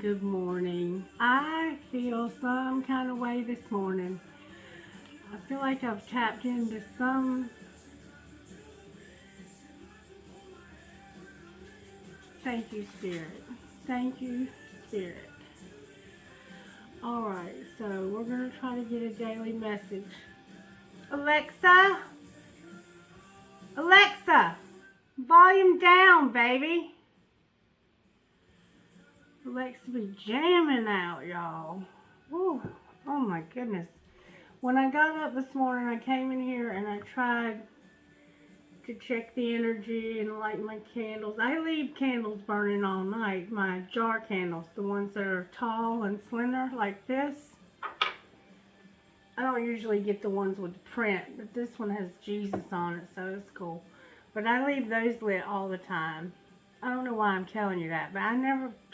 Good morning. I feel some kind of way this morning. I feel like I've tapped into some... Thank you, Spirit. Thank you, Spirit. Alright, so we're going to try to get a daily message. Alexa! Alexa! Volume down, baby! Alexa be jamming out, y'all. Woo. Oh my goodness. When I got up this morning, I came in here and I tried to check the energy and light my candles. I leave candles burning all night, my jar candles, the ones that are tall and slender like this. I don't usually get the ones with the print, but this one has Jesus on it, so it's cool. But I leave those lit all the time. I don't know why I'm telling you that, but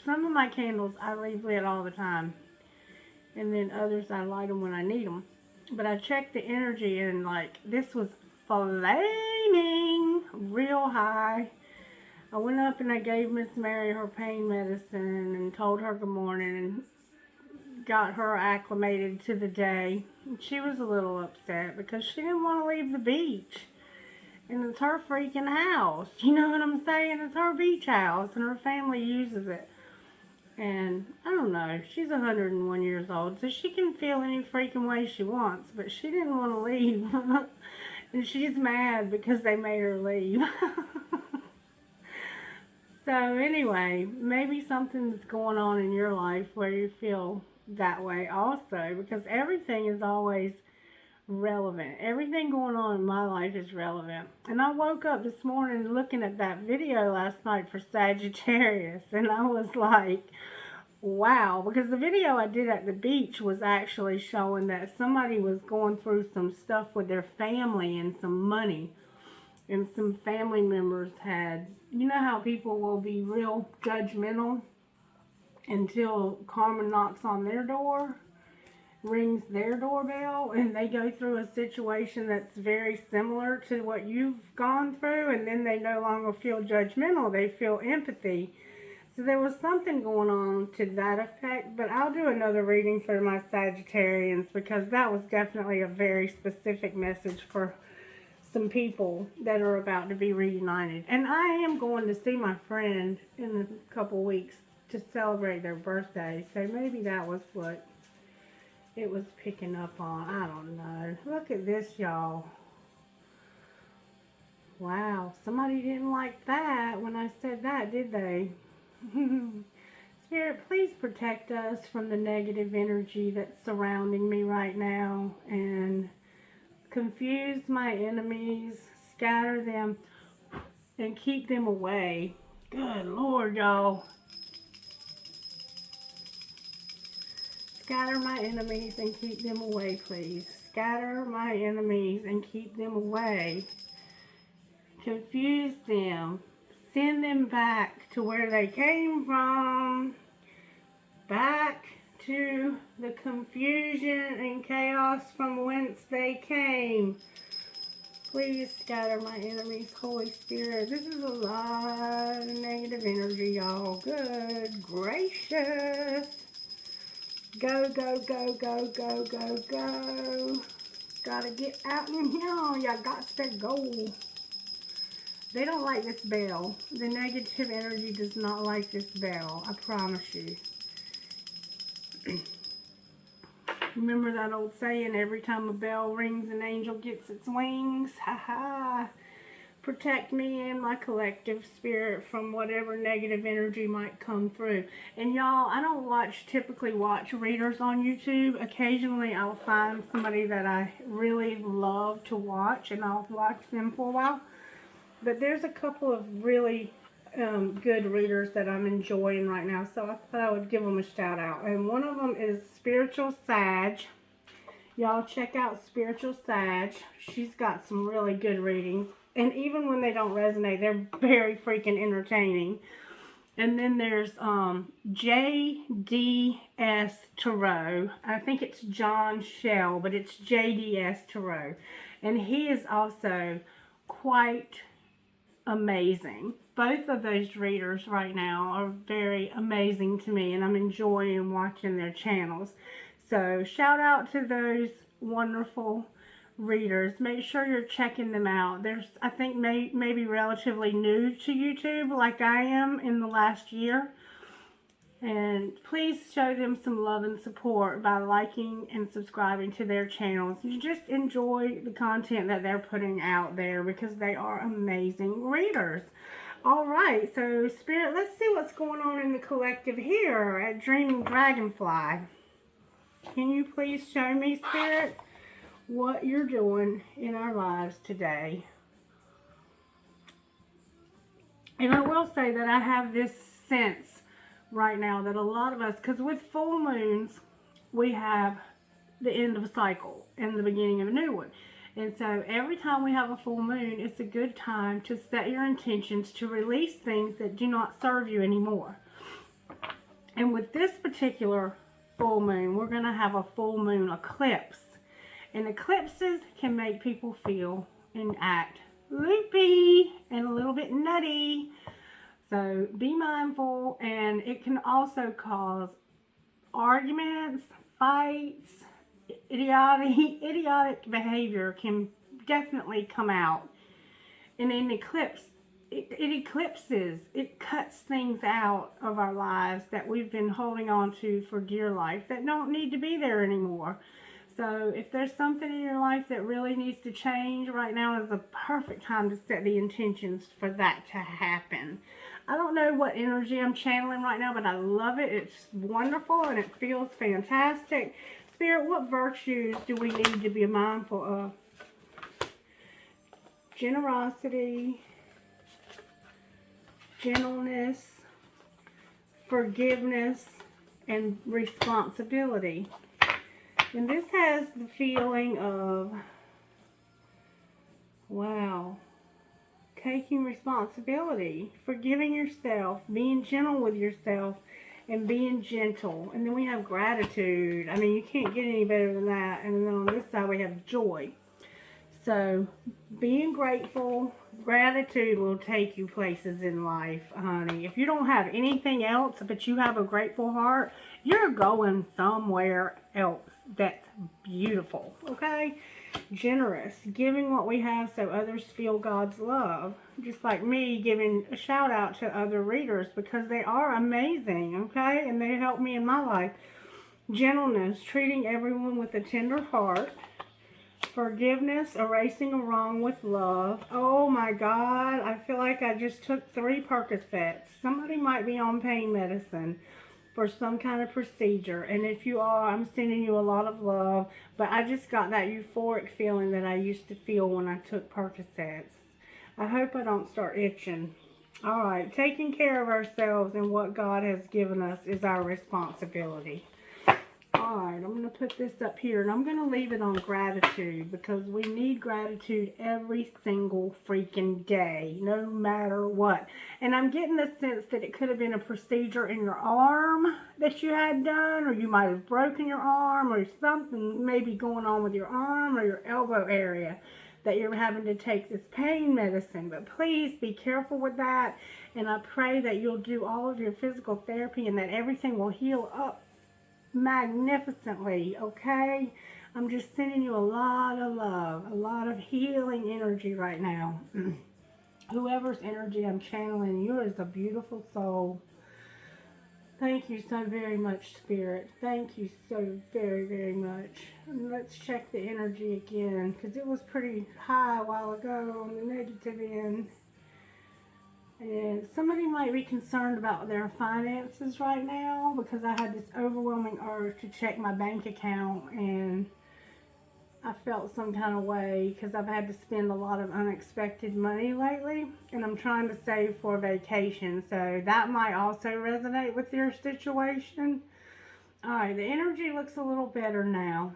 some of my candles I leave lit all the time. And then others I light them when I need them. But I checked the energy and like this was flaming real high. I went up and I gave Miss Mary her pain medicine and told her good morning and got her acclimated to the day. And she was a little upset because she didn't want to leave the beach. And it's her freaking house. You know what I'm saying? It's her beach house and her family uses it. And I don't know, she's 101 years old, so she can feel any freaking way she wants, but she didn't want to leave. And she's mad because they made her leave. So anyway, maybe something's going on in your life where you feel that way also, because everything is always relevant. Everything going on in my life is relevant. And I woke up this morning looking at that video last night for Sagittarius, and I was like, wow, because the video I did at the beach was actually showing that somebody was going through some stuff with their family and some money, and some family members had, you know how people will be real judgmental until karma knocks on their door, rings their doorbell, and they go through a situation that's very similar to what you've gone through, and then they no longer feel judgmental, they feel empathy. So there was something going on to that effect, but I'll do another reading for my Sagittarians because that was definitely a very specific message for some people that are about to be reunited. And I am going to see my friend in a couple weeks to celebrate their birthday, so maybe that was what it was picking up on. I don't know. Look at this, y'all. Wow, somebody didn't like that when I said that, did they? Spirit, please protect us from the negative energy that's surrounding me right now and confuse my enemies, scatter them, and keep them away. Good Lord, y'all. Scatter my enemies and keep them away, please. Scatter my enemies and keep them away. Confuse them. Send them back to where they came from. Back to the confusion and chaos from whence they came. Please scatter my enemies, Holy Spirit. This is a lot of negative energy, y'all. Good gracious. Go, go, go, go, go, go, go. Gotta get out in here. Y'all got to go. They don't like this bell. The negative energy does not like this bell. I promise you. Remember that old saying, every time a bell rings, an angel gets its wings? Ha ha. Protect me and my collective spirit from whatever negative energy might come through. And y'all, I don't typically watch readers on YouTube. Occasionally I'll find somebody that I really love to watch and I'll watch them for a while. But there's a couple of really good readers that I'm enjoying right now, so I thought I would give them a shout out. And one of them is Spiritual Sag. Y'all check out Spiritual Sag. She's got some really good readings. And even when they don't resonate, they're very freaking entertaining. And then there's JDS Tarot. I think it's John Shell, but it's JDS Tarot. And he is also quite amazing. both of those readers right now are very amazing to me, and I'm enjoying watching their channels. So shout out to those wonderful readers. Make sure you're checking them out. There's, I think, maybe relatively new to YouTube like I am in the last year. And please show them some love and support by liking and subscribing to their channels. You just enjoy the content that they're putting out there because they are amazing readers. Alright, so Spirit, let's see what's going on in the collective here at Dreaming Dragonfly. Can you please show me, Spirit, what you're doing in our lives today? And I will say that I have this sense right now that a lot of us, because with full moons, we have the end of a cycle and the beginning of a new one. And so every time we have a full moon, it's a good time to set your intentions to release things that do not serve you anymore. And with this particular full moon, we're going to have a full moon eclipse. And eclipses can make people feel and act loopy and a little bit nutty. So be mindful, and it can also cause arguments, fights, idiotic behavior can definitely come out. And in eclipse, it eclipses, it cuts things out of our lives that we've been holding on to for dear life that don't need to be there anymore. So if there's something in your life that really needs to change, right now is the perfect time to set the intentions for that to happen. I don't know what energy I'm channeling right now, but I love it. It's wonderful and it feels fantastic. Spirit, what virtues do we need to be mindful of? Generosity, gentleness, forgiveness, and responsibility. And this has the feeling of, wow, taking responsibility, forgiving yourself, being gentle with yourself, and being gentle. And then we have gratitude. I mean, you can't get any better than that. And then on this side we have joy. So being grateful, gratitude will take you places in life, honey. If you don't have anything else but you have a grateful heart, you're going somewhere else that's beautiful, okay? Generous, giving what we have so others feel God's love. Just like me giving a shout out to other readers because they are amazing, okay? And they help me in my life. Gentleness, treating everyone with a tender heart. Forgiveness, erasing a wrong with love. Oh my God, I feel like I just took 3 Percocets. Somebody might be on pain medicine for some kind of procedure. And if you are, I'm sending you a lot of love. But I just got that euphoric feeling that I used to feel when I took Percocets. I hope I don't start itching. Alright, taking care of ourselves and what God has given us is our responsibility. Alright, I'm going to put this up here and I'm going to leave it on gratitude because we need gratitude every single freaking day, no matter what. And I'm getting the sense that it could have been a procedure in your arm that you had done, or you might have broken your arm, or something maybe going on with your arm or your elbow area that you're having to take this pain medicine. But please be careful with that, and I pray that you'll do all of your physical therapy and that everything will heal up magnificently, okay? I'm just sending you a lot of love, a lot of healing energy right now. Whoever's energy I'm channeling, yours is a beautiful soul. Thank you so very much, Spirit. Thank you so very, very much. And let's check the energy again, because it was pretty high a while ago on the negative end. And somebody might be concerned about their finances right now because I had this overwhelming urge to check my bank account, and I felt some kind of way because I've had to spend a lot of unexpected money lately, and I'm trying to save for a vacation, so that might also resonate with your situation. Alright, the energy looks a little better now.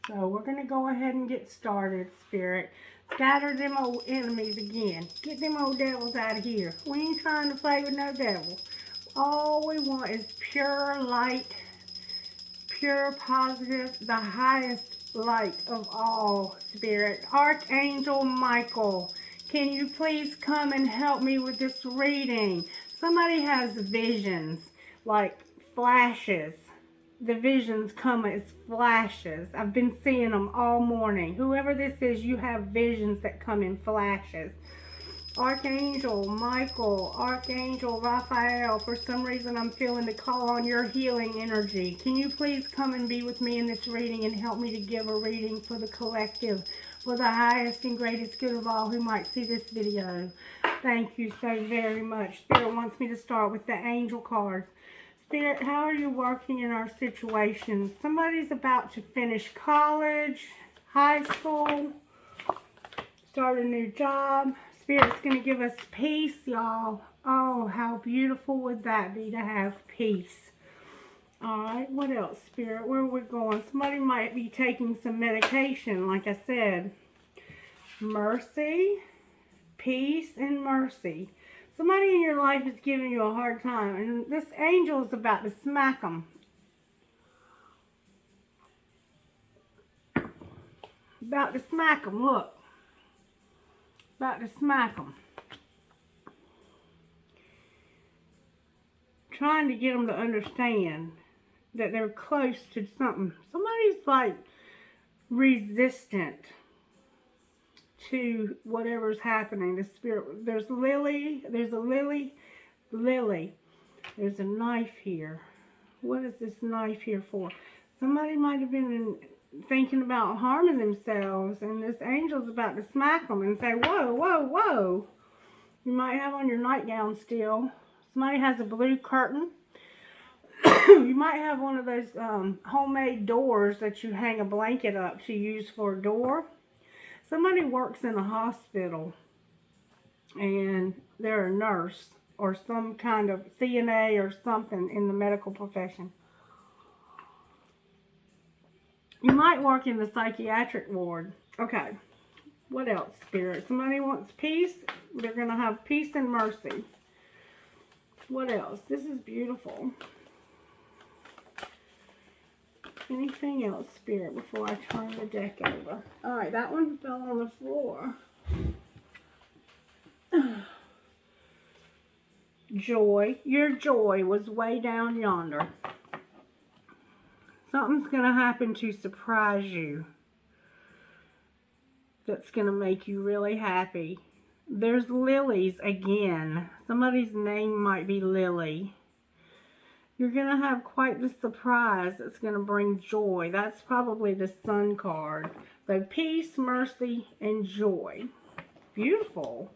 So we're going to go ahead and get started, Spirit. Scatter them old enemies again. Get them old devils out of here. We ain't trying to play with no devil. All we want is pure light, pure positive, the highest light of all, Spirit. Archangel Michael, Can you please come and help me with this reading? Somebody has visions, like flashes. The visions come as flashes. I've been seeing them all morning. Whoever this is, you have visions that come in flashes. Archangel Micheal, Archangel Raphael, for some reason I'm feeling the call on your healing energy. Can you please come and be with me in this reading and help me to give a reading for the collective, for the highest and greatest good of all who might see this video? Thank you so very much. Spirit wants me to start with the angel cards. Spirit, how are you working in our situation? Somebody's about to finish college, high school, start a new job. Spirit's going to give us peace, y'all. Oh, how beautiful would that be to have peace. Alright, what else, Spirit? Where are we going? Somebody might be taking some medication, like I said. Mercy, peace, and mercy. Somebody in your life is giving you a hard time, and this angel is about to smack them. About to smack them, look. About to smack them. Trying to get them to understand that they're close to something. Somebody's like resistant to whatever's happening. The spirit, there's Lily, there's a Lily, there's a knife here. What is this knife here for? Somebody might have been thinking about harming themselves, and this angel's about to smack them and say, whoa, whoa, whoa. You might have on your nightgown still. Somebody has a blue curtain. You might have one of those homemade doors that you hang a blanket up to use for a door. Somebody works in a hospital, and they're a nurse or some kind of CNA or something in the medical profession. You might work in the psychiatric ward. Okay. What else, Spirit? Somebody wants peace. They're going to have peace and mercy. What else? This is beautiful. Anything else, Spirit, before I turn the deck over? Alright, that one fell on the floor. Joy. Your joy was way down yonder. Something's going to happen to surprise you. That's going to make you really happy. There's lilies again. Somebody's name might be Lily. You're going to have quite the surprise that's going to bring joy. That's probably the Sun card. So peace, mercy, and joy. Beautiful.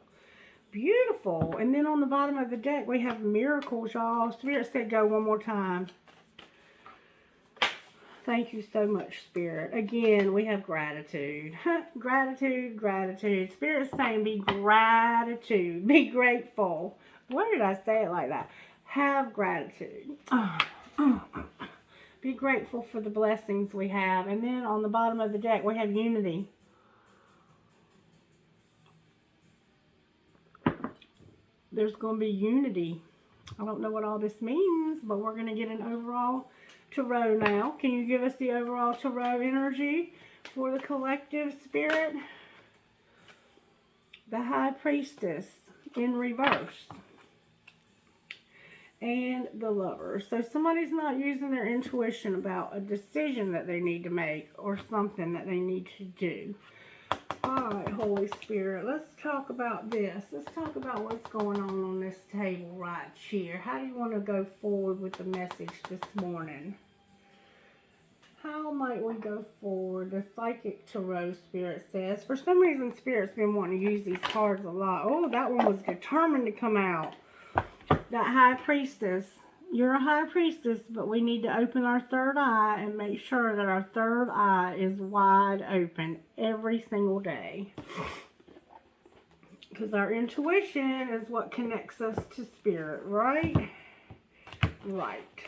Beautiful. And then on the bottom of the deck, we have miracles, y'all. Spirit said go one more time. Thank you so much, Spirit. Again, we have gratitude. Gratitude, gratitude. Spirit's saying be gratitude. Be grateful. Why did I say it like that? Have gratitude. Be grateful for the blessings we have. And then on the bottom of the deck, we have unity. There's going to be unity. I don't know what all this means, but we're going to get an overall tarot now. Can you give us the overall tarot energy for the collective, Spirit? The High Priestess in reverse. And the Lover. So somebody's not using their intuition about a decision that they need to make or something that they need to do. Alright, Holy Spirit, let's talk about this. Let's talk about what's going on this table right here. How do you want to go forward with the message this morning? How might we go forward? The Psychic Tarot, Spirit says. For some reason, Spirit's been wanting to use these cards a lot. Oh, that one was determined to come out. That High Priestess. You're a High Priestess, but we need to open our third eye and make sure that our third eye is wide open every single day. Because our intuition is what connects us to Spirit, right? Right.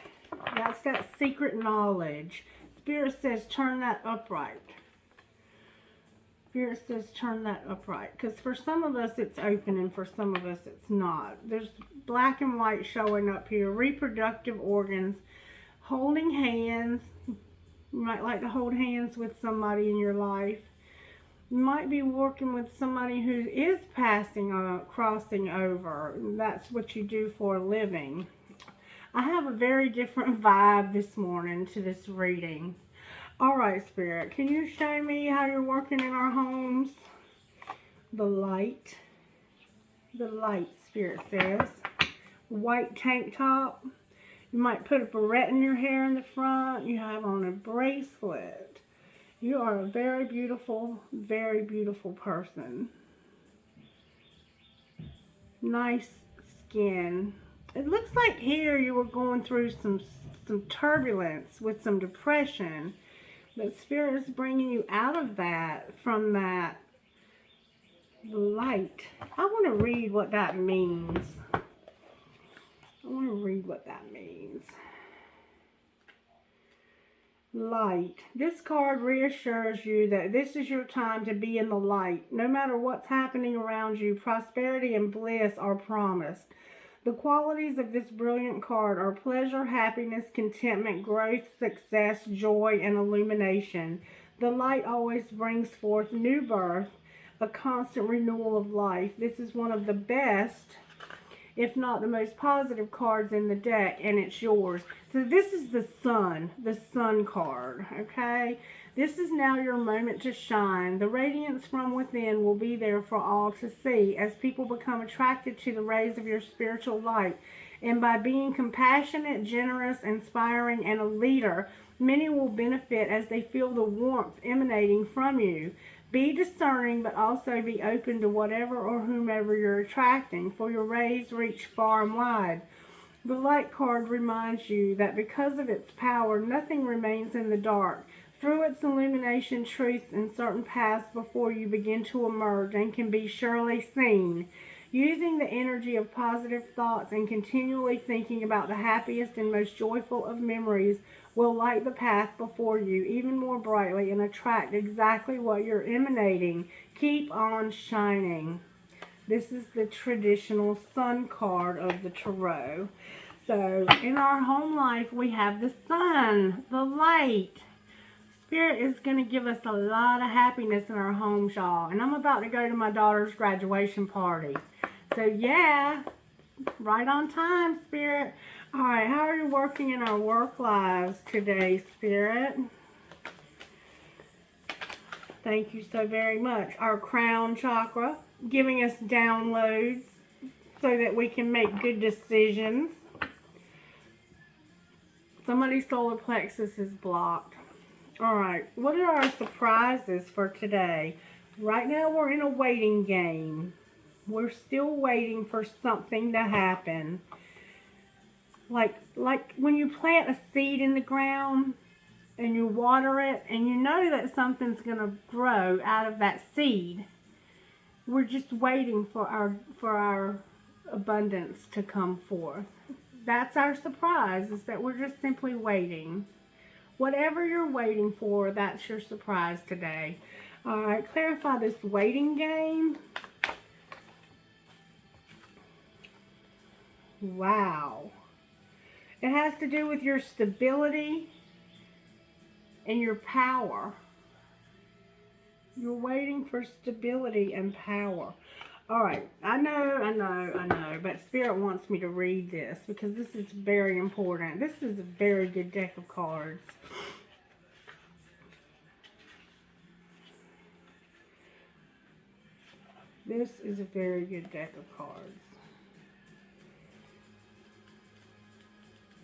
That's that secret knowledge. Spirit says turn that upright. Spirit says turn that upright. Because for some of us it's open and for some of us it's not. There's black and white showing up here. Reproductive organs. Holding hands. You might like to hold hands with somebody in your life. You might be working with somebody who is crossing over. That's what you do for a living. I have a very different vibe this morning to this reading. All right, Spirit, can you show me how you're working in our homes? The light, Spirit says. White tank top. You might put a barrette in your hair in the front. You have on a bracelet. You are a very beautiful person. Nice skin. It looks like here you were going through some turbulence with some depression. But Spirit is bringing you out of that, from that light. I want to read what that means. Light. This card reassures you that this is your time to be in the light. No matter what's happening around you, prosperity and bliss are promised. The qualities of this brilliant card are pleasure, happiness, contentment, growth, success, joy, and illumination. The light always brings forth new birth, a constant renewal of life. This is one of the best, if not the most positive cards in the deck, and it's yours. So this is the sun card, okay? This is now your moment to shine. The radiance from within will be there for all to see as people become attracted to the rays of your spiritual light. And by being compassionate, generous, inspiring, and a leader, many will benefit as they feel the warmth emanating from you. Be discerning, but also be open to whatever or whomever you're attracting, for your rays reach far and wide. The light card reminds you that because of its power, nothing remains in the dark. Through its illumination, truths and certain paths before you begin to emerge and can be surely seen. Using the energy of positive thoughts and continually thinking about the happiest and most joyful of memories will light the path before you even more brightly and attract exactly what you're emanating. Keep on shining. This is the traditional sun card of the tarot. So in our home life, we have the sun, the light. Spirit is going to give us a lot of happiness in our homes, y'all. And I'm about to go to my daughter's graduation party. So yeah, right on time, Spirit. All right, how are you working in our work lives today, Spirit? Thank you so very much. Our crown chakra, giving us downloads so that we can make good decisions. Somebody's solar plexus is blocked. All right, what are our surprises for today? Right now we're in a waiting game. We're still waiting for something to happen. Like when you plant a seed in the ground and you water it and you know that something's going to grow out of that seed. We're just waiting for our abundance to come forth. That's our surprise, is that we're just simply waiting. Whatever you're waiting for, that's your surprise today. All right, clarify this waiting game. Wow. It has to do with your stability and your power. You're waiting for stability and power. All right, I know, but Spirit wants me to read this because this is very important. This is a very good deck of cards. This is a very good deck of cards.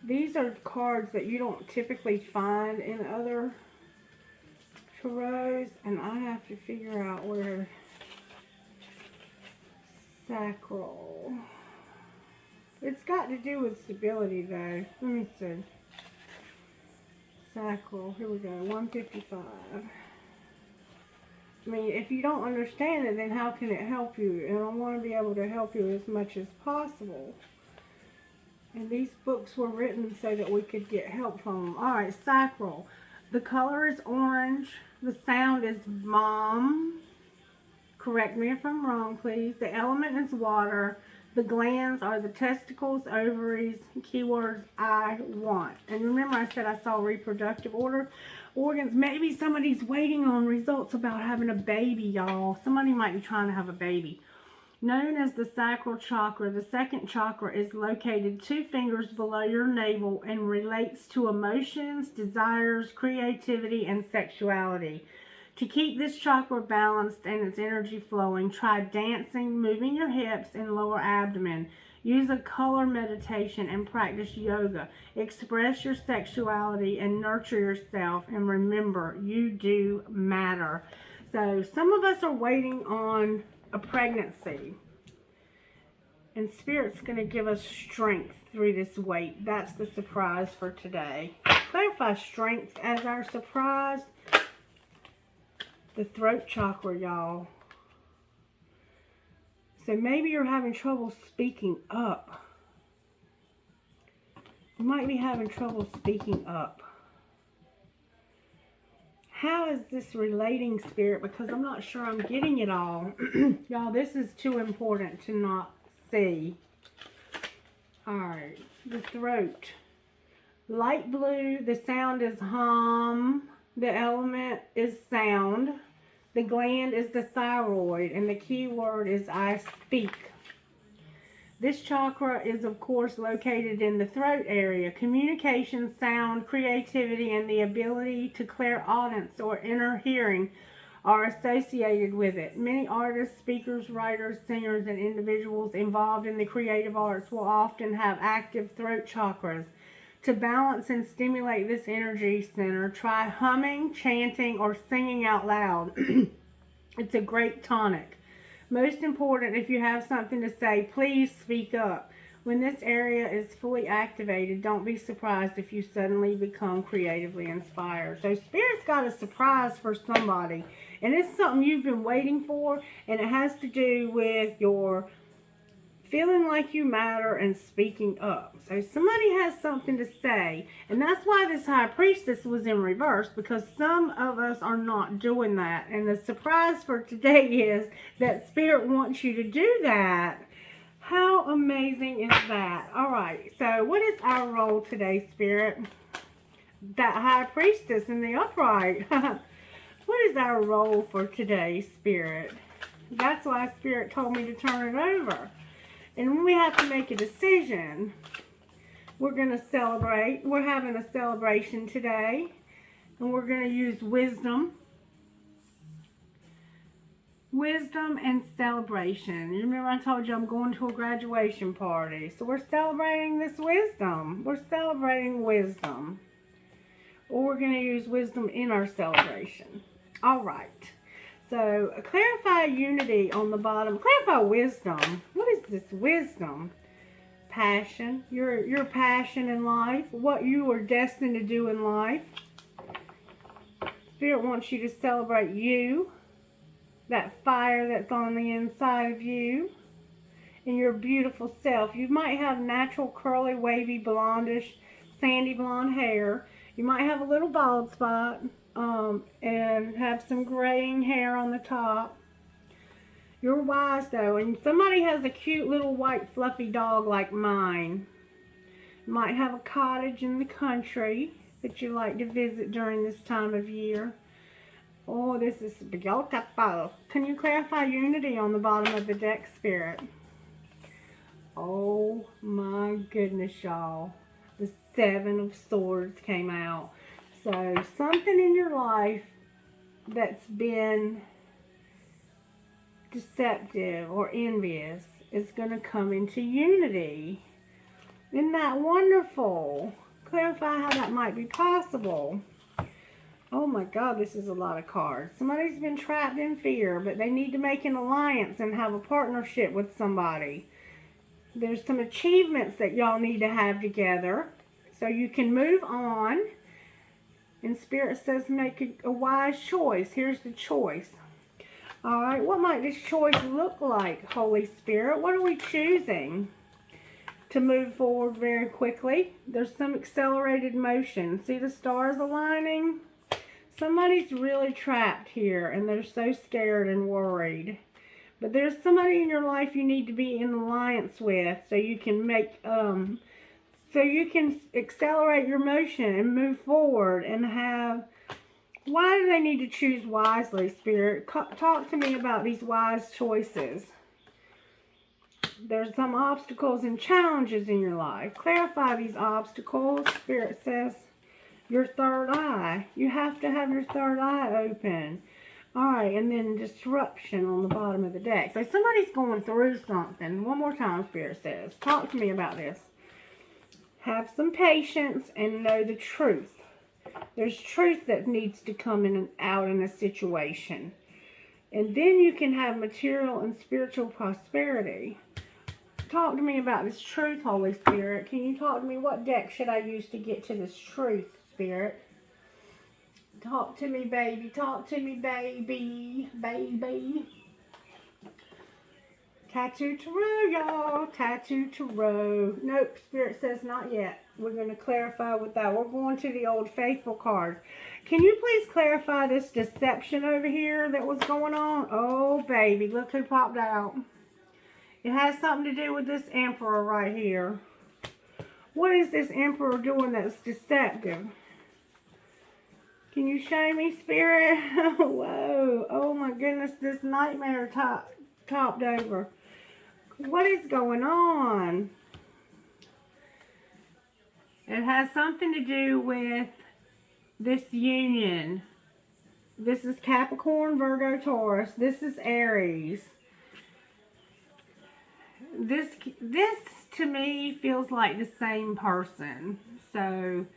These are cards that you don't typically find in other tarots, and I have to figure out where sacral. It's got to do with stability, though. Let me see. Sacral. Here we go. 155. I mean, if you don't understand it, then how can it help you? And I want to be able to help you as much as possible. And these books were written so that we could get help from them. All right, sacral. The color is orange. The sound is mom. Correct me if I'm wrong, please. The element is water. The glands are the testicles, ovaries, keywords I want. And remember I said I saw reproductive organs. Maybe somebody's waiting on results about having a baby, y'all. Somebody might be trying to have a baby. Known as the sacral chakra, the second chakra is located 2 fingers below your navel and relates to emotions, desires, creativity, and sexuality. To keep this chakra balanced and its energy flowing, try dancing, moving your hips and lower abdomen. Use a color meditation and practice yoga. Express your sexuality and nurture yourself. And remember, you do matter. So some of us are waiting on a pregnancy. And Spirit's going to give us strength through this wait. That's the surprise for today. Clarify strength as our surprise. The throat chakra, y'all. So maybe you're having trouble speaking up. You might be having trouble speaking up. How is this relating, Spirit? Because I'm not sure I'm getting it all. Y'all, this is too important to not see. Alright, the throat. Light blue, the sound is hum. The element is sound. The gland is the thyroid. And the key word is I speak. This chakra is, of course, located in the throat area. Communication, sound, creativity, and the ability to clairaudience or inner hearing are associated with it. Many artists, speakers, writers, singers, and individuals involved in the creative arts will often have active throat chakras. To balance and stimulate this energy center, try humming, chanting, or singing out loud. It's a great tonic. Most important, if you have something to say, please speak up. When this area is fully activated, don't be surprised if you suddenly become creatively inspired. So Spirit's got a surprise for somebody. And it's something you've been waiting for. And it has to do with your feeling like you matter and speaking up. So somebody has something to say. And that's why this High Priestess was in reverse, because some of us are not doing that. And the surprise for today is that Spirit wants you to do that. How amazing is that? All right, so what is our role today, Spirit? That High Priestess in the upright. What is our role for today, Spirit? That's why Spirit told me to turn it over. And when we have to make a decision, we're going to celebrate. We're having a celebration today. And we're going to use wisdom. Wisdom and celebration. You remember I told you I'm going to a graduation party. So we're celebrating this wisdom. We're celebrating wisdom. Or we're going to use wisdom in our celebration. All right. So, clarify unity on the bottom. Clarify wisdom. What is this wisdom? Passion. Your passion in life. What you are destined to do in life. Spirit wants you to celebrate you. That fire that's on the inside of you. And your beautiful self. You might have natural curly, wavy, blondish, sandy blonde hair. You might have a little bald spot. And have some graying hair on the top. You're wise though, and somebody has a cute little white fluffy dog like mine. You might have a cottage in the country that you like to visit during this time of year. Oh, this is beautiful. Can you clarify unity on the bottom of the deck, Spirit? Oh my goodness, y'all. The 7 of Swords came out. So, something in your life that's been deceptive or envious is going to come into unity. Isn't that wonderful? Clarify how that might be possible. Oh my God, this is a lot of cards. Somebody's been trapped in fear, but they need to make an alliance and have a partnership with somebody. There's some achievements that y'all need to have together so you can move on. And Spirit says make a wise choice. Here's the choice. Alright, what might this choice look like, Holy Spirit? What are we choosing to move forward very quickly? There's some accelerated motion. See the stars aligning? Somebody's really trapped here and they're so scared and worried. But there's somebody in your life you need to be in alliance with so you can so you can accelerate your motion and move forward and have. Why do they need to choose wisely, Spirit? Talk to me about these wise choices. There's some obstacles and challenges in your life. Clarify these obstacles. Spirit says your third eye. You have to have your third eye open. Alright, and then disruption on the bottom of the deck. So somebody's going through something. One more time, Spirit says. Talk to me about this. Have some patience and know the truth. There's truth that needs to come in and out in a situation. And then you can have material and spiritual prosperity. Talk to me about this truth, Holy Spirit. Can you talk to me? What deck should I use to get to this truth, Spirit? Talk to me, baby. Talk to me, baby. Baby. Tattoo Tarot, y'all. Tattoo Tarot. Nope, Spirit says not yet. We're going to clarify with that. We're going to the Old Faithful card. Can you please clarify this deception over here that was going on? Oh, baby. Look who popped out. It has something to do with this Emperor right here. What is this Emperor doing that's deceptive? Can you show me, Spirit? Whoa. Oh, my goodness. This nightmare topped over. What is going on? It has something to do with this union. This is Capricorn, Virgo, Taurus. This is Aries. This to me feels like the same person. So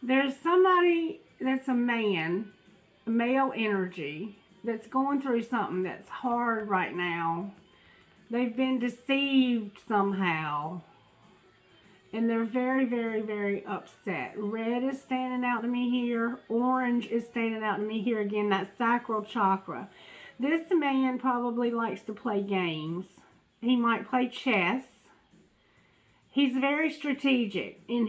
there's somebody that's a man, a male energy, that's going through something that's hard right now. They've been deceived somehow. And they're very, very, very upset. Red is standing out to me here. Orange is standing out to me here again. That sacral chakra. This man probably likes to play games. He might play chess. He's very strategic in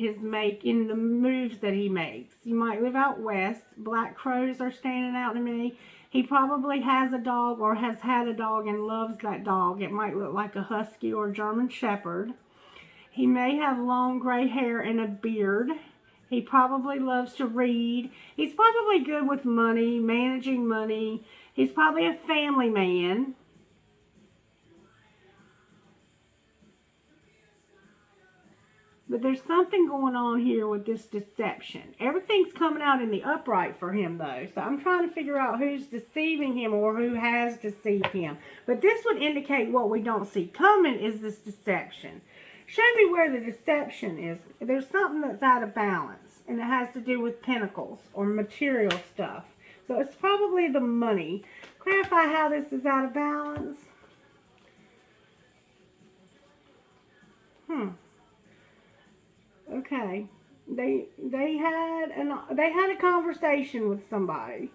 the moves that he makes. He might live out west. Black crows are standing out to me. He probably has a dog or has had a dog and loves that dog. It might look like a husky or a German shepherd. He may have long gray hair and a beard. He probably loves to read. He's probably good with money, managing money. He's probably a family man. But there's something going on here with this deception. Everything's coming out in the upright for him, though. So I'm trying to figure out who's deceiving him or who has deceived him. But this would indicate what we don't see coming is this deception. Show me where the deception is. There's something that's out of balance, and it has to do with pentacles or material stuff. So it's probably the money. Clarify how this is out of balance. Okay. They had a conversation with somebody.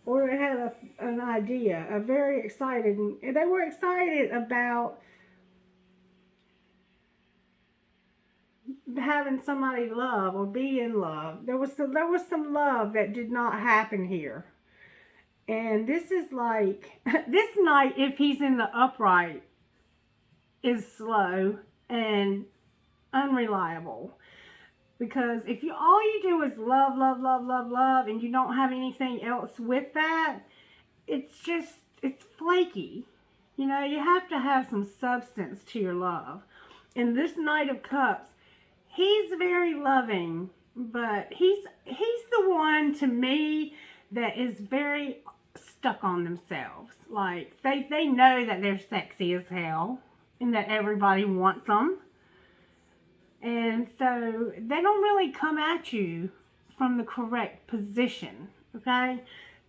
Or they had an idea, they were excited about having somebody love or be in love. There was some love that did not happen here. And this is like, this night, if he's in the upright, is slow and unreliable. Because if all you do is love, love, love, love, love, and you don't have anything else with that, it's flaky. You know, you have to have some substance to your love. And this Knight of Cups, he's very loving, but he's the one to me that is very stuck on themselves. Like, they know that they're sexy as hell and that everybody wants them. And so they don't really come at you from the correct position, okay?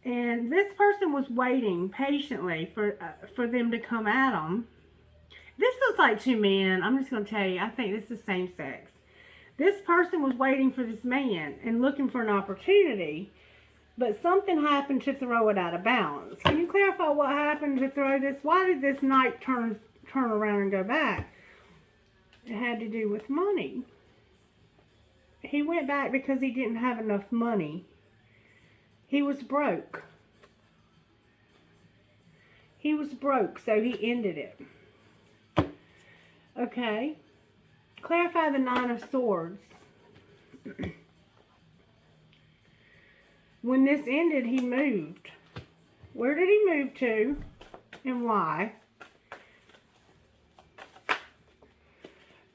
And this person was waiting patiently for them to come at them. This looks like two men. I'm just going to tell you, I think this is same sex. This person was waiting for this man and looking for an opportunity, but something happened to throw it out of balance. Can you clarify what happened to throw this? Why did this knight turn around and go back? It had to do with money. He went back because he didn't have enough money. He was broke. He was broke, so he ended it. Okay. Clarify the Nine of Swords. When this ended, he moved. Where did he move to and why?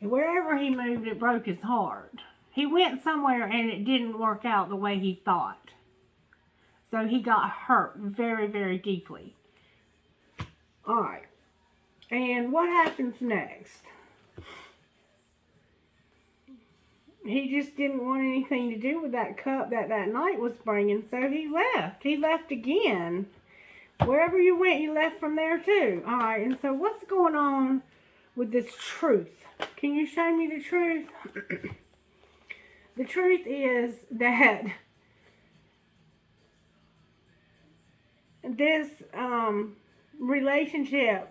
Wherever he moved, it broke his heart. He went somewhere and it didn't work out the way he thought. So he got hurt very, very deeply. Alright. And what happens next? He just didn't want anything to do with that cup that night was bringing, so he left. He left again. Wherever you went, you left from there too. Alright, and so what's going on with this truth? Can you show me the truth? The truth is that this relationship,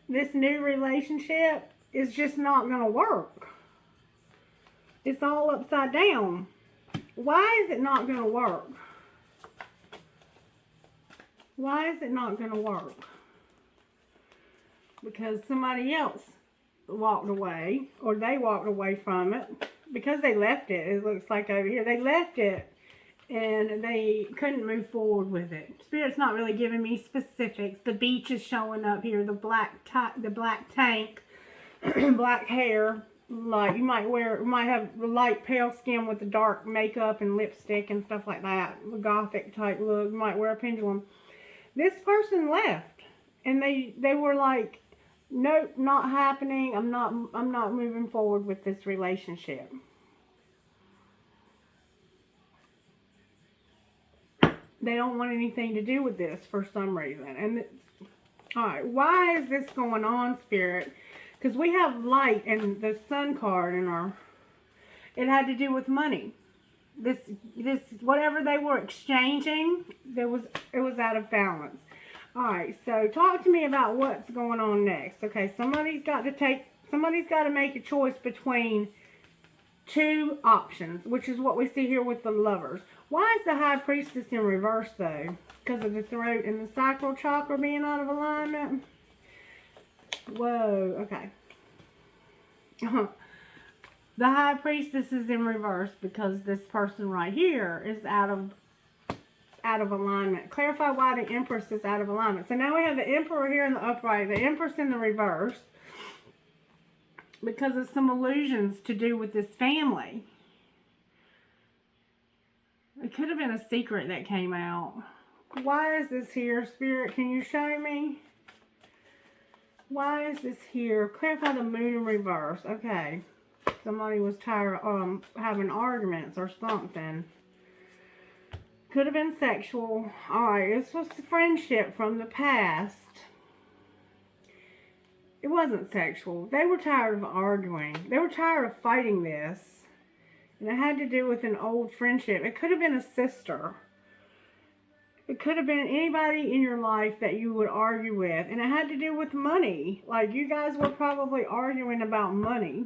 this new relationship is just not going to work. It's all upside down. Why is it not going to work? Why is it not going to work? Because somebody else walked away, or they walked away from it. Because they left it, it looks like over here. They left it, and they couldn't move forward with it. Spirit's not really giving me specifics. The beach is showing up here. The black tank, black hair. Like you might have light pale skin with the dark makeup and lipstick and stuff like that. The gothic type look. You might wear a pendulum. This person left, and they were like, nope, not happening. I'm not moving forward with this relationship. They don't want anything to do with this for some reason. And alright, why is this going on, Spirit? Because we have light and the sun card in our, it had to do with money. This whatever they were exchanging, it was out of balance. Alright, so talk to me about what's going on next. Okay, somebody's got to make a choice between two options, which is what we see here with the Lovers. Why is the High Priestess in reverse though? Because of the throat and the sacral chakra being out of alignment? Whoa, okay. The High Priestess is in reverse because this person right here is out of alignment. Clarify why the Empress is out of alignment. So now we have the Emperor here in the upright, the Empress in the reverse, because of some illusions to do with this family. It could have been a secret that came out. Why is this here, Spirit? Can you show me? Why is this here? Clarify the Moon in reverse. Okay. Somebody was tired of having arguments or something. Could have been sexual. Alright, this was the friendship from the past. It wasn't sexual. They were tired of arguing. They were tired of fighting this. And it had to do with an old friendship. It could have been a sister. It could have been anybody in your life that you would argue with. And it had to do with money. Like, you guys were probably arguing about money.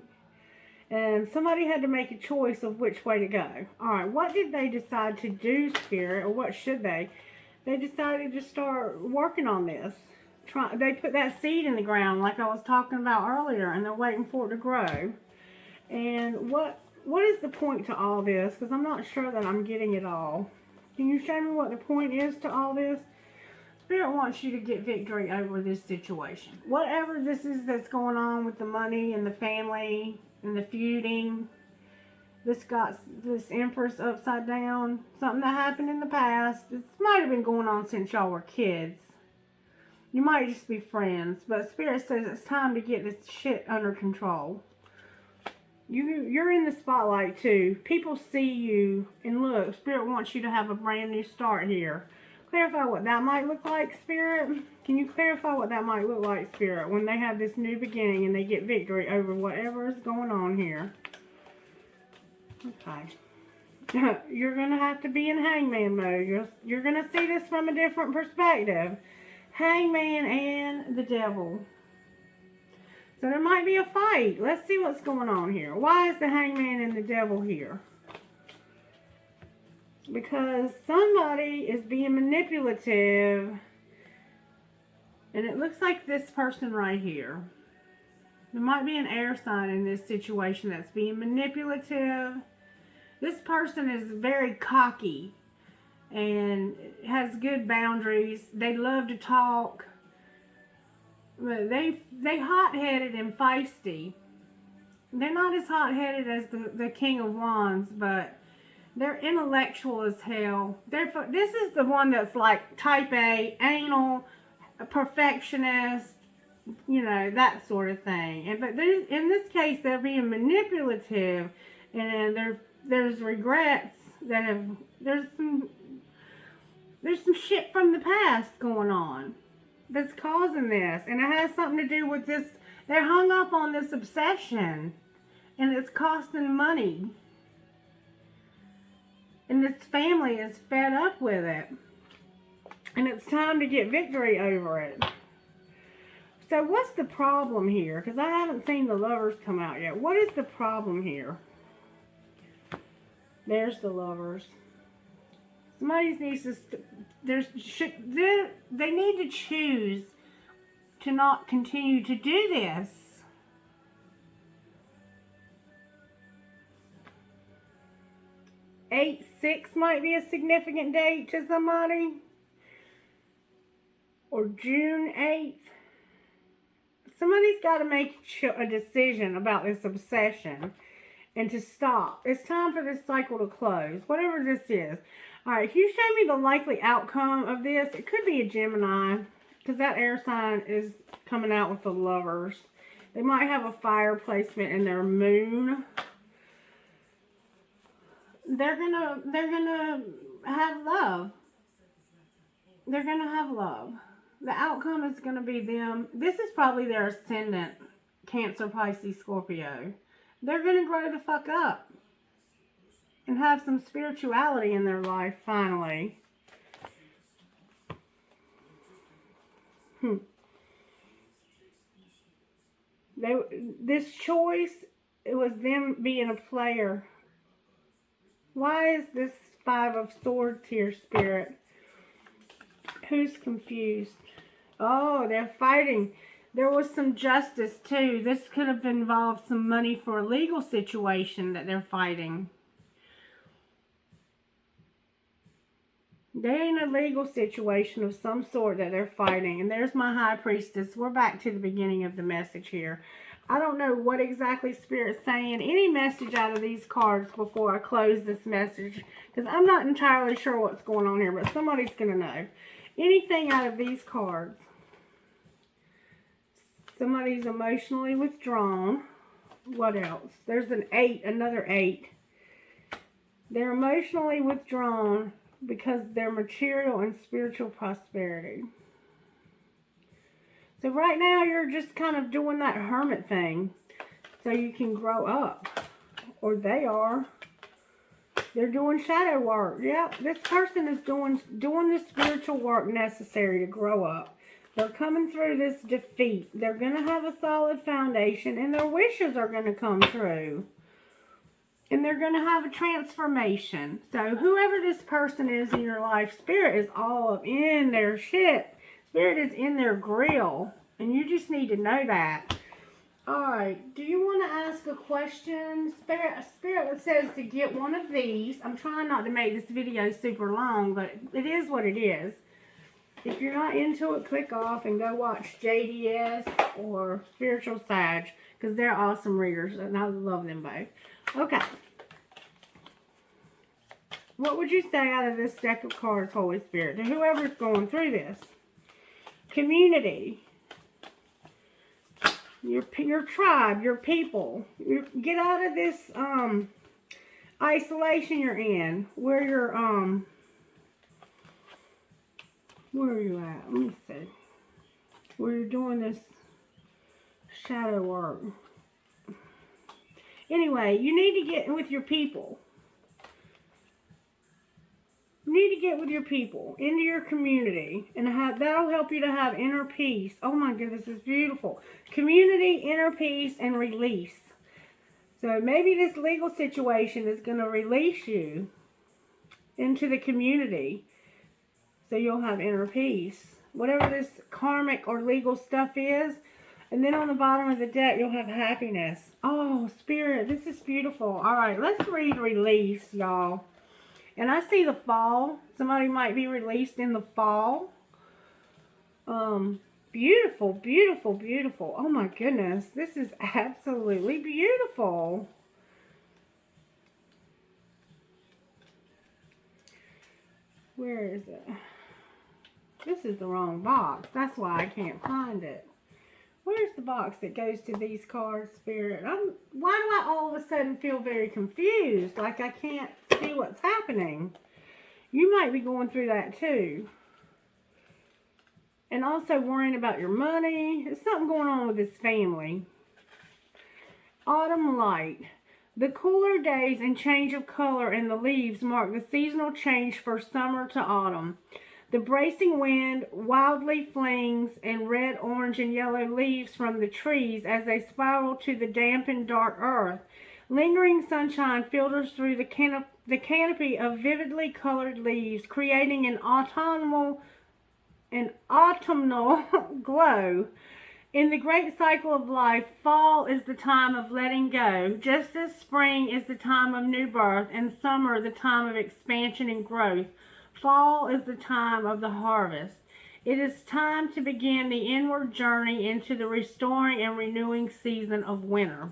And somebody had to make a choice of which way to go. Alright, what did they decide to do, Spirit? Or what should they? They decided to start working on this. They put that seed in the ground like I was talking about earlier. And they're waiting for it to grow. And what is the point to all this? Because I'm not sure that I'm getting it all. Can you show me what the point is to all this? Spirit wants you to get victory over this situation. Whatever this is that's going on with the money and the family and the feuding. This Empress upside down. Something that happened in the past. It might have been going on since y'all were kids. You might just be friends. But Spirit says it's time to get this shit under control. You're in the spotlight too. People see you, and look, Spirit wants you to have a brand new start here. Clarify what that might look like, Spirit. Can you clarify what that might look like, Spirit, when they have this new beginning and they get victory over whatever is going on here? Okay. You're going to have to be in Hangman mode. You're going to see this from a different perspective. Hangman and the Devil. So there might be a fight. Let's see what's going on here. Why is the Hangman and the Devil here? Because somebody is being manipulative And it looks like this person right here. There might be an air sign in this situation that's being manipulative. This person is very cocky and has good boundaries. They love to talk. But they hot-headed and feisty. They're not as hot-headed as the King of Wands, but they're intellectual as hell. This is the one that's like type A, anal, a perfectionist, you know, that sort of thing. But in this case, they're being manipulative, and there's regrets that there's some shit from the past going on that's causing this, and it has something to do with this. They're hung up on this obsession, and it's costing money. And this family is fed up with it. And it's time to get victory over it. So what's the problem here? Because I haven't seen the Lovers come out yet. What is the problem here? There's the Lovers. Somebody needs to... They need to choose to not continue to do this. Eight, 6 might be a significant date to somebody. Or June 8th. Somebody's got to make a decision about this obsession and to stop. It's time for this cycle to close, whatever this is. Alright, can you show me the likely outcome of this? It could be a Gemini, because that air sign is coming out with the Lovers. They might have a fire placement in their moon. They're gonna have love. They're gonna have love. The outcome is gonna be them. This is probably their ascendant, Cancer, Pisces, Scorpio. They're gonna grow the fuck up and have some spirituality in their life finally. This choice, it was them being a player. Why is this 5 of Swords here, Spirit? Who's confused? Oh, they're fighting. There was some justice, too. This could have involved some money for a legal situation that they're fighting. They're in a legal situation of some sort that they're fighting. And there's my High Priestess. We're back to the beginning of the message here. I don't know what exactly Spirit's saying. Any message out of these cards before I close this message. Because I'm not entirely sure what's going on here. But somebody's going to know. Anything out of these cards. Somebody's emotionally withdrawn. What else? There's an 8. Another 8. They're emotionally withdrawn because they're material and spiritual prosperity. So right now you're just kind of doing that hermit thing so you can grow up. Or they are. They're doing shadow work. Yep, this person is doing the spiritual work necessary to grow up. They're coming through this defeat. They're going to have a solid foundation and their wishes are going to come true. And they're going to have a transformation. So whoever this person is in your life, Spirit is all up in their shit. Spirit is in their grill. And you just need to know that. Alright, do you want to ask a question? Spirit says to get one of these. I'm trying not to make this video super long, but it is what it is. If you're not into it, click off and go watch JDS or Spiritual Sage. Because they're awesome readers and I love them both. Okay. What would you say out of this deck of cards, Holy Spirit, to whoever's going through this? Community. Your tribe, your people. Get out of this isolation you're in. Where you're, where are you at? Let me see. Where you're doing this shadow work. Anyway, you need to get with your people. You need to get with your people, into your community, and that'll help you to have inner peace. Oh my goodness, it's beautiful. Community, inner peace, and release. So maybe this legal situation is going to release you into the community, so you'll have inner peace. whatever this karmic or legal stuff is. And then on the bottom of the deck, you'll have happiness. Oh, Spirit, this is beautiful. All right, let's read release, y'all. And I see the fall. Somebody might be released in the fall. Beautiful, beautiful, beautiful. Oh my goodness, this is absolutely beautiful. Where is it? This is the wrong box. That's why I can't find it. Where's the box that goes to these cards, Spirit? Why do I all of a sudden feel very confused? Like I can't see what's happening. You might be going through that too. And also worrying about your money. There's something going on with this family. Autumn light. The cooler days and change of color in the leaves mark the seasonal change from summer to autumn. The bracing wind wildly flings and red, orange, and yellow leaves from the trees as they spiral to the damp and dark earth. Lingering sunshine filters through the canopy of vividly colored leaves, creating an autumnal glow. In the great cycle of life, fall is the time of letting go, just as spring is the time of new birth and summer the time of expansion and growth. Fall is the time of the harvest. It is time to begin the inward journey into the restoring and renewing season of winter.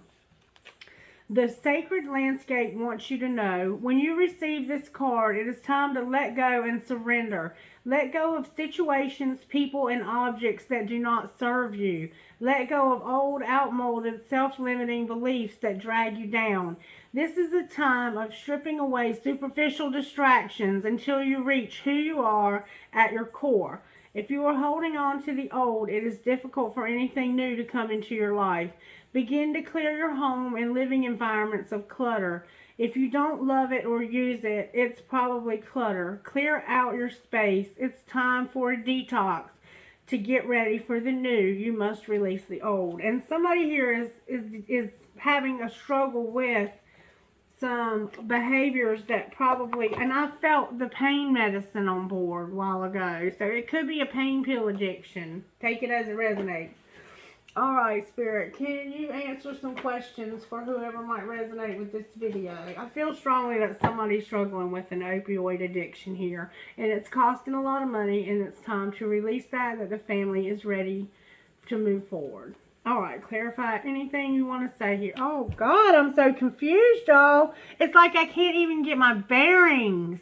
The sacred landscape wants you to know, when you receive this card, it is time to let go and surrender. Let go of situations, people, and objects that do not serve you. Let go of old, outmoded, self-limiting beliefs that drag you down. This is a time of stripping away superficial distractions until you reach who you are at your core. If you are holding on to the old, it is difficult for anything new to come into your life. Begin to clear your home and living environments of clutter. If you don't love it or use it, it's probably clutter. Clear out your space. It's time for a detox. To get ready for the new, you must release the old. And somebody here is having a struggle with some behaviors that probably, and I felt the pain medicine on board a while ago. So it could be a pain pill addiction. Take it as it resonates. All right, Spirit, can you answer some questions for whoever might resonate with this video? I feel strongly that somebody's struggling with an opioid addiction here, and it's costing a lot of money, and it's time to release that the family is ready to move forward. All right, clarify anything you want to say here. Oh, God, I'm so confused, y'all. It's like I can't even get my bearings.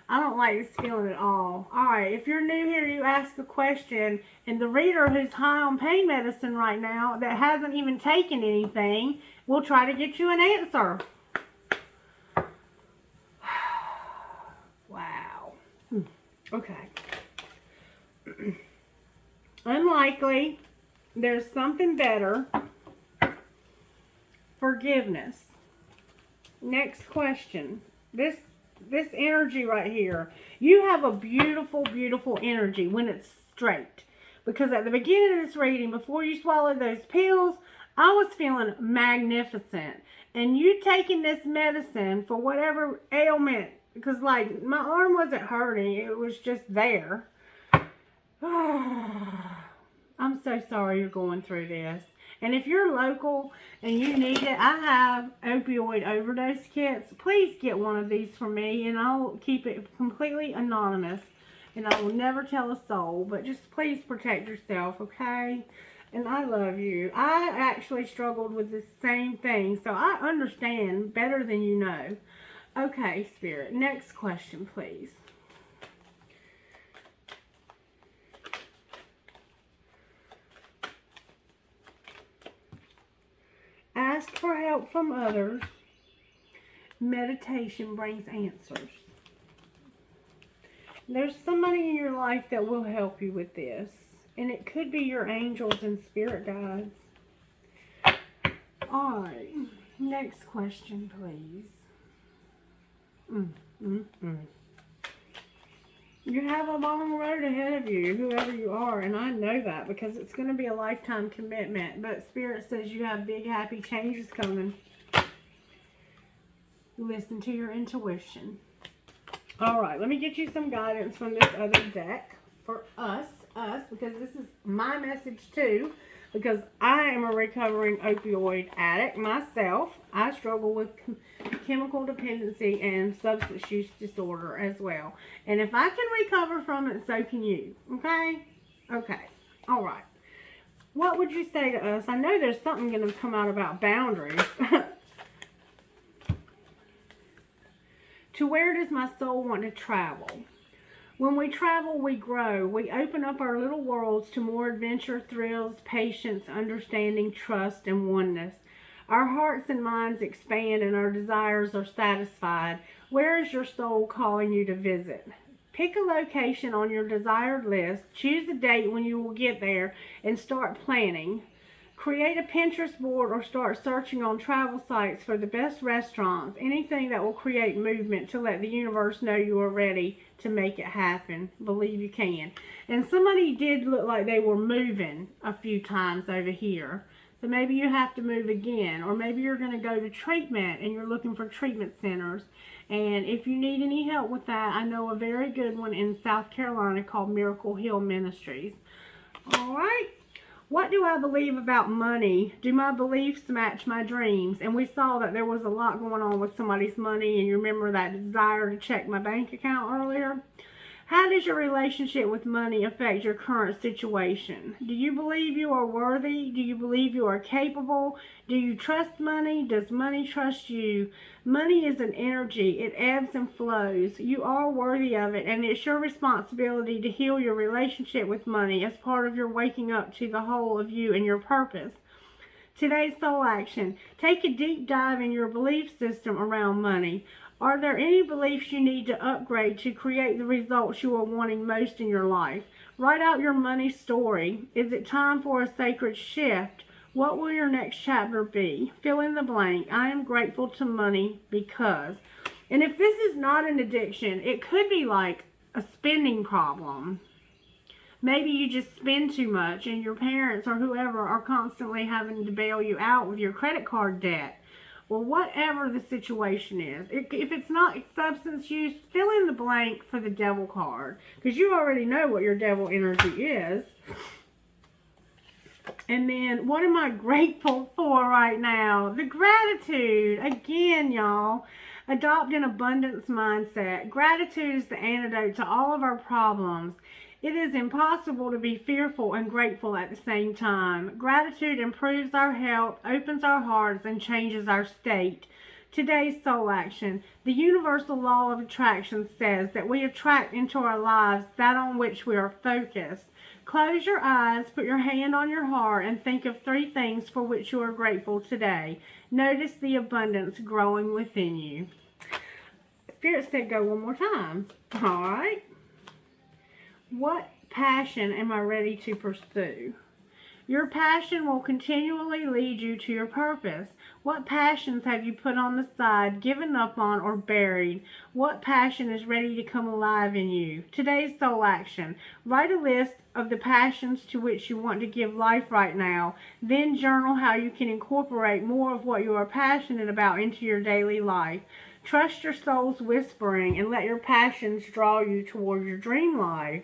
I don't like this feeling at all. All right, if you're new here, you ask a question, and the reader who's high on pain medicine right now that hasn't even taken anything will try to get you an answer. Wow. Okay. Unlikely. There's something better. Forgiveness. Next question. This energy right here, you have a beautiful, beautiful energy when it's straight. Because at the beginning of this reading, before you swallowed those pills, I was feeling magnificent. And you taking this medicine for whatever ailment, because like my arm wasn't hurting, it was just there. I'm so sorry you're going through this. And if you're local and you need it, I have opioid overdose kits. Please get one of these for me, and I'll keep it completely anonymous. And I will never tell a soul, but just please protect yourself, okay? And I love you. I actually struggled with the same thing, so I understand better than you know. Okay, Spirit, next question, please. Ask for help from others. Meditation brings answers. There's somebody in your life that will help you with this. And it could be your angels and spirit guides. Alright. Next question, please. You have a long road ahead of you, whoever you are, and I know that because it's going to be a lifetime commitment. But Spirit says you have big, happy changes coming. Listen to your intuition. All right, let me get you some guidance from this other deck for us us, because this is my message too, because I am a recovering opioid addict myself. I struggle with chemical dependency and substance use disorder as well. And if I can recover from it, so can you. Okay? Okay. All right. What would you say to us? I know there's something going to come out about boundaries. To where does my soul want to travel? When we travel, we grow. We open up our little worlds to more adventure, thrills, patience, understanding, trust, and oneness. Our hearts and minds expand and our desires are satisfied. Where is your soul calling you to visit? Pick a location on your desired list, choose a date when you will get there, and start planning. Create a Pinterest board or start searching on travel sites for the best restaurants, anything that will create movement to let the universe know you are ready to make it happen. Believe you can. And somebody did look like they were moving a few times over here. So maybe you have to move again, or maybe you're going to go to treatment and you're looking for treatment centers. And if you need any help with that, I know a very good one in South Carolina called Miracle Hill Ministries. All right. What do I believe about money? Do my beliefs match my dreams? And we saw that there was a lot going on with somebody's money, and you remember that desire to check my bank account earlier? How does your relationship with money affect your current situation? Do you believe you are worthy? Do you believe you are capable? Do you trust money? Does money trust you? Money is an energy. It ebbs and flows. You are worthy of it, and it's your responsibility to heal your relationship with money as part of your waking up to the whole of you and your purpose. Today's soul action. Take a deep dive in your belief system around money. Are there any beliefs you need to upgrade to create the results you are wanting most in your life? Write out your money story. Is it time for a sacred shift? What will your next chapter be? Fill in the blank. I am grateful to money because. And if this is not an addiction, it could be like a spending problem. Maybe you just spend too much and your parents or whoever are constantly having to bail you out with your credit card debt. Or whatever the situation is. If it's not substance use, fill in the blank for the devil card. Because you already know what your devil energy is. And then, what am I grateful for right now? The gratitude. Again, y'all. Adopt an abundance mindset. Gratitude is the antidote to all of our problems. It is impossible to be fearful and grateful at the same time. Gratitude improves our health, opens our hearts, and changes our state. Today's soul action. The universal law of attraction says that we attract into our lives that on which we are focused. Close your eyes, put your hand on your heart, and think of 3 things for which you are grateful today. Notice the abundance growing within you. Spirit said go one more time. All right. What passion am I ready to pursue? Your passion will continually lead you to your purpose. What passions have you put on the side, given up on, or buried? What passion is ready to come alive in you? Today's soul action. Write a list of the passions to which you want to give life right now. Then journal how you can incorporate more of what you are passionate about into your daily life. Trust your soul's whispering and let your passions draw you toward your dream life.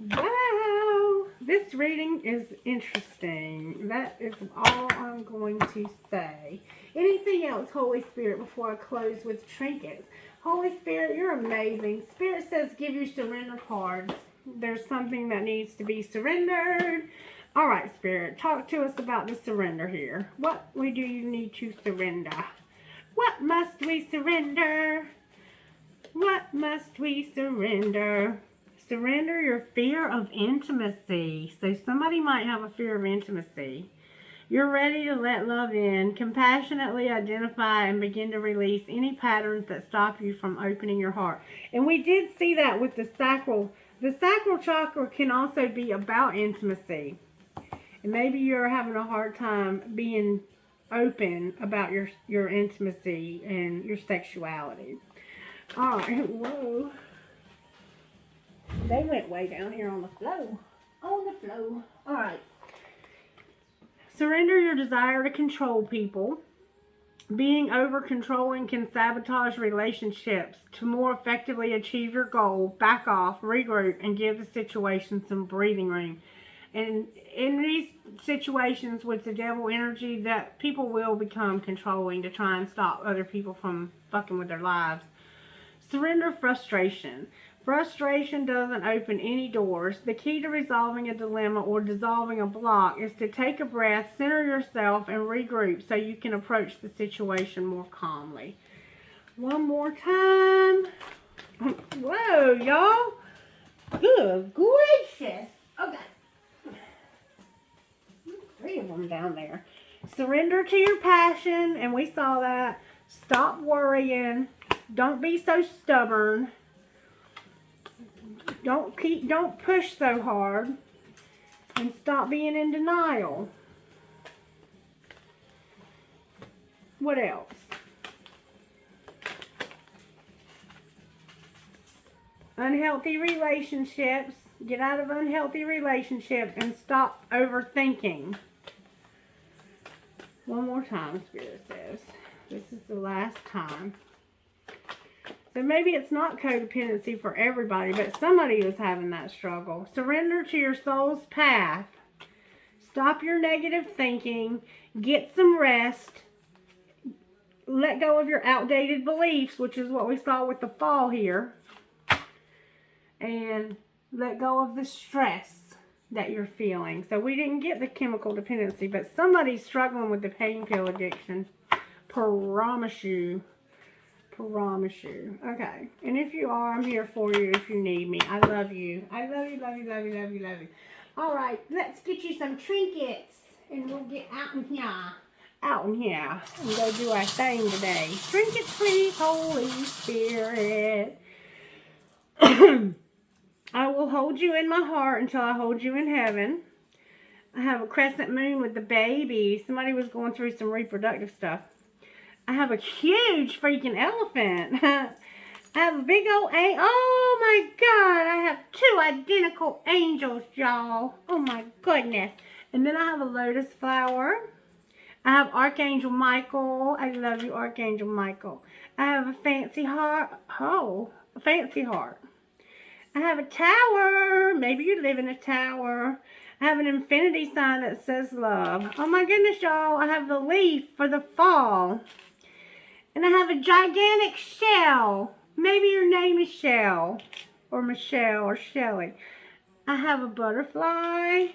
Wow, this reading is interesting. That is all I'm going to say. Anything else, Holy Spirit, before I close with trinkets? Holy Spirit, you're amazing. Spirit says give you surrender cards. There's something that needs to be surrendered. All right, Spirit, talk to us about the surrender here. What do you need to surrender? What must we surrender? What must we surrender? Surrender your fear of intimacy. So somebody might have a fear of intimacy. You're ready to let love in. Compassionately identify and begin to release any patterns that stop you from opening your heart. And we did see that with the sacral. The sacral chakra can also be about intimacy. And maybe you're having a hard time being open about your intimacy and your sexuality. All right, whoa. They went way down here on the floor. On the floor. Alright. Surrender your desire to control people. Being over-controlling can sabotage relationships. To more effectively achieve your goal, back off, regroup, and give the situation some breathing room. And in these situations with the devil energy, that people will become controlling to try and stop other people from fucking with their lives. Surrender frustration. Frustration doesn't open any doors. The key to resolving a dilemma or dissolving a block is to take a breath, center yourself, and regroup so you can approach the situation more calmly. One more time. Whoa, y'all. Good gracious. Okay. 3 of them down there. Surrender to your passion, and we saw that. Stop worrying. Don't be so stubborn. Don't push so hard. And stop being in denial. What else? Unhealthy relationships. Get out of unhealthy relationships and stop overthinking. One more time, Spirit says. This is the last time. So maybe it's not codependency for everybody, but somebody is having that struggle. Surrender to your soul's path. Stop your negative thinking. Get some rest. Let go of your outdated beliefs, which is what we saw with the fall here. And let go of the stress that you're feeling. So we didn't get the chemical dependency, but somebody's struggling with the pain pill addiction. Promise you. Promise you. Okay. And if you are, I'm here for you if you need me. I love you. I love you, love you, love you, love you, love you. All right. Let's get you some trinkets. And we'll get out in here. Out in here. And go do our thing today. Trinkets, please, Holy Spirit. I will hold you in my heart until I hold you in heaven. I have a crescent moon with the baby. Somebody was going through some reproductive stuff. I have a huge freaking elephant. I have a big old oh my God. I have 2 identical angels, y'all. Oh my goodness. And then I have a lotus flower. I have Archangel Michael. I love you, Archangel Michael. I have a fancy heart. Oh, a fancy heart. I have a tower. Maybe you live in a tower. I have an infinity sign that says love. Oh my goodness, y'all. I have the leaf for the fall. And I have a gigantic shell. Maybe your name is Shell. Or Michelle or Shelly. I have a butterfly.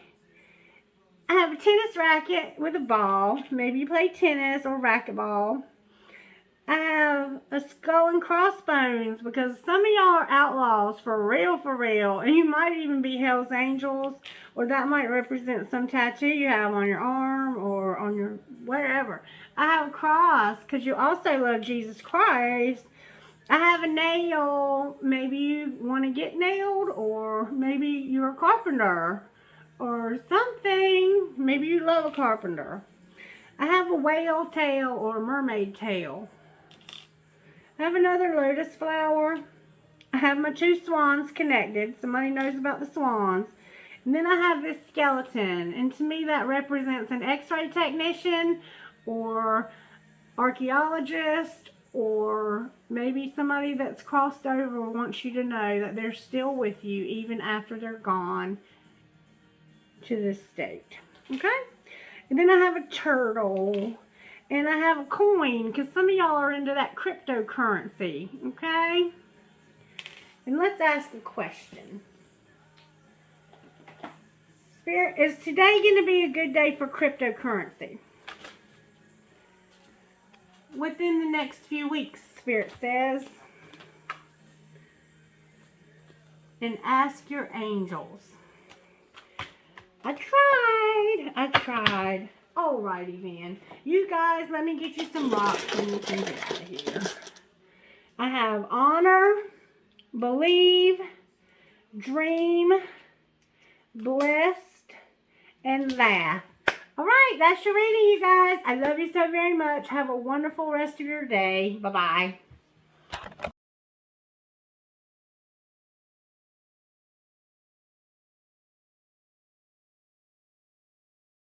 I have a tennis racket with a ball. Maybe you play tennis or racquetball. I have a skull and crossbones because some of y'all are outlaws for real, and you might even be Hell's Angels, or that might represent some tattoo you have on your arm or on your wherever. I have a cross because you also love Jesus Christ. I have a nail. Maybe you want to get nailed, or maybe you're a carpenter or something. Maybe you love a carpenter. I have a whale tail or a mermaid tail. I have another lotus flower. I have my 2 swans connected. Somebody knows about the swans. And then I have this skeleton. And to me that represents an x-ray technician or archaeologist, or maybe somebody that's crossed over wants you to know that they're still with you even after they're gone to this state. Okay? And then I have a turtle. And I have a coin, because some of y'all are into that cryptocurrency, okay? And let's ask a question. Spirit, is today going to be a good day for cryptocurrency? Within the next few weeks, Spirit says. And ask your angels. I tried. Alrighty then. You guys, let me get you some rocks and we can get out of here. I have honor, believe, dream, blessed, and laugh. Alright, that's your reading, you guys. I love you so very much. Have a wonderful rest of your day. Bye-bye.